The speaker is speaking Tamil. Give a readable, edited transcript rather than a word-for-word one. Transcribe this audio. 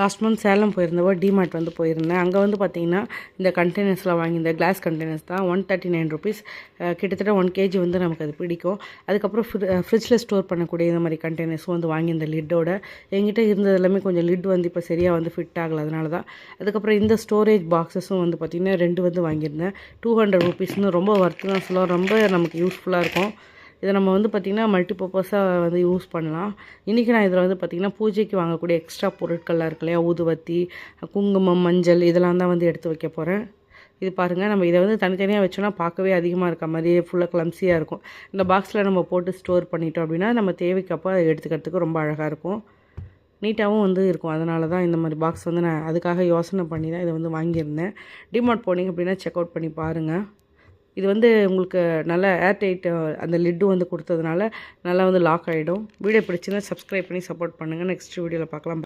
லாஸ்ட் மந்த் சேலம் போயிருந்தவோ டிமார்ட் வந்து போயிருந்தேன். அங்கே வந்து பார்த்திங்கன்னா இந்த கண்டெய்னர்ஸ்லாம் வாங்கியிருந்தேன். கிளாஸ் கண்டெய்னர்ஸ் தான் 139 ருபீஸ். கிட்டத்தட்ட 1 கேஜி வந்து நமக்கு அது பிடிக்கும். அதுக்கப்புறம் ஃப்ரிட்ஜில் ஸ்டோர் பண்ணக்கூடிய இந்த மாதிரி கண்டெய்னர்ஸும் வந்து வாங்கியிருந்த லிட்டோட. என்கிட்ட இருந்தது எல்லாமே கொஞ்சம் லிட் வந்து இப்போ சரியாக வந்து ஃபிட் ஆகலை, அதனால தான். அதுக்கப்புறம் இந்த ஸ்டோரேஜ் பாக்ஸஸும் வந்து பார்த்திங்கன்னா 2 வந்து வாங்கியிருந்தேன். 200 ருபீஸ்னு ரொம்ப ஒர்த்து தான் சொல்லலாம். ரொம்ப நமக்கு யூஸ்ஃபுல்லாக இருக்கும். இதை நம்ம வந்து பார்த்திங்கன்னா மல்டிபர்பஸாக வந்து யூஸ் பண்ணலாம். இன்றைக்கி நான் இதில் வந்து பார்த்திங்கன்னா பூஜைக்கு வாங்கக்கூடிய எக்ஸ்ட்ரா பொருட்கள்லாம் இருக்கு இல்லையா, ஊதுவத்தி, குங்குமம், மஞ்சள் இதெல்லாம் தான் வந்து எடுத்து வைக்க போகிறேன். இது பாருங்கள், நம்ம இதை வந்து தனித்தனியாக வச்சோன்னா பார்க்கவே அதிகமாக இருக்க மாதிரியே ஃபுல்லாக கிளம்சியாக இருக்கும். இந்த பாக்ஸில் நம்ம போட்டு ஸ்டோர் பண்ணிட்டோம் அப்படின்னா நம்ம தேவைக்கப்போ அதை எடுத்துக்கிறதுக்கு ரொம்ப அழகாக இருக்கும், நீட்டாகவும் வந்து இருக்கும். அதனால தான் இந்த மாதிரி பாக்ஸ் வந்து நான் அதுக்காக யோசனை பண்ணி தான் இதை வந்து வாங்கியிருந்தேன். டிமார்ட் போனீங்க அப்படின்னா செக் அவுட் பண்ணி பாருங்கள். இது வந்து உங்களுக்கு நல்ல ஏர்டைட் அந்த லிட்டு வந்து கொடுத்ததுனால நல்லா வந்து லாக் ஆகிடும். வீடியோ பிடிச்சிருந்தா சப்ஸ்கிரைப் பண்ணி சப்போர்ட் பண்ணுங்கள். நெக்ஸ்ட் வீடியோவில் பார்க்கலாம்.